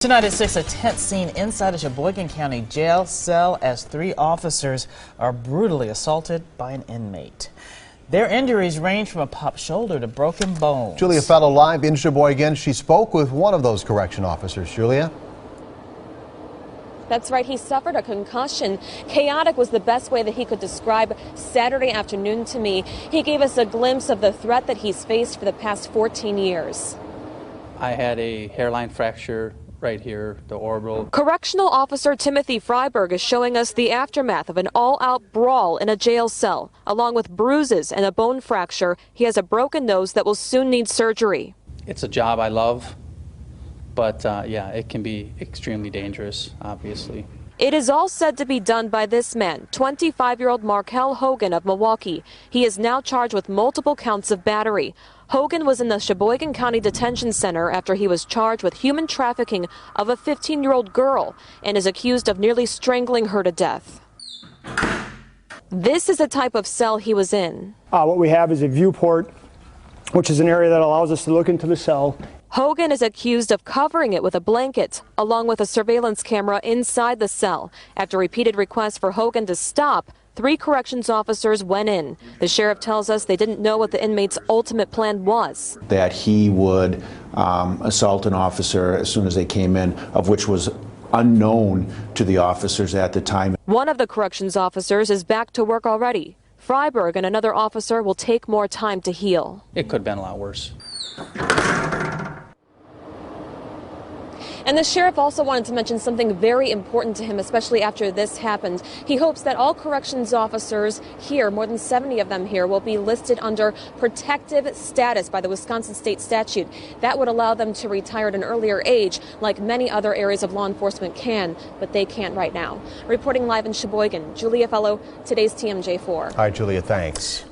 Tonight at 6, a tense scene inside a Sheboygan County jail cell as 3 officers are brutally assaulted by an inmate. Their injuries range from a popped shoulder to broken bones. Julia Fellow live in Sheboygan. She spoke with one of those correction officers. Julia? That's right, he suffered a concussion. Chaotic was the best way that he could describe Saturday afternoon to me. He gave us a glimpse of the threat that he's faced for the past 14 years. I had a hairline fracture right here, the orbital. Correctional Officer Timothy Freiberg is showing us the aftermath of an all-out brawl in a jail cell. Along with bruises and a bone fracture, he has a broken nose that will soon need surgery. It's a job I love, but yeah, it can be extremely dangerous, obviously. It is all said to be done by this man, 25-year-old Markel Hogan of Milwaukee. He is now charged with multiple counts of battery. Hogan was in the Sheboygan County Detention Center after he was charged with human trafficking of a 15-year-old girl and is accused of nearly strangling her to death. This is the type of cell he was in. What we have is a viewport, which is an area that allows us to look into the cell. Hogan is accused of covering it with a blanket, along with a surveillance camera inside the cell. After repeated requests for Hogan to stop, 3 corrections officers went in. The sheriff tells us they didn't know what the inmate's ultimate plan was. That he would assault an officer as soon as they came in, of which was unknown to the officers at the time. One of the corrections officers is back to work already. Freiberg and another officer will take more time to heal. It could have been a lot worse. And the sheriff also wanted to mention something very important to him, especially after this happened. He hopes that all corrections officers here, more than 70 of them here, will be listed under protective status by the Wisconsin state statute. That would allow them to retire at an earlier age, like many other areas of law enforcement can, but they can't right now. Reporting live in Sheboygan, Julia Fellow, today's TMJ4. All right, Julia, thanks.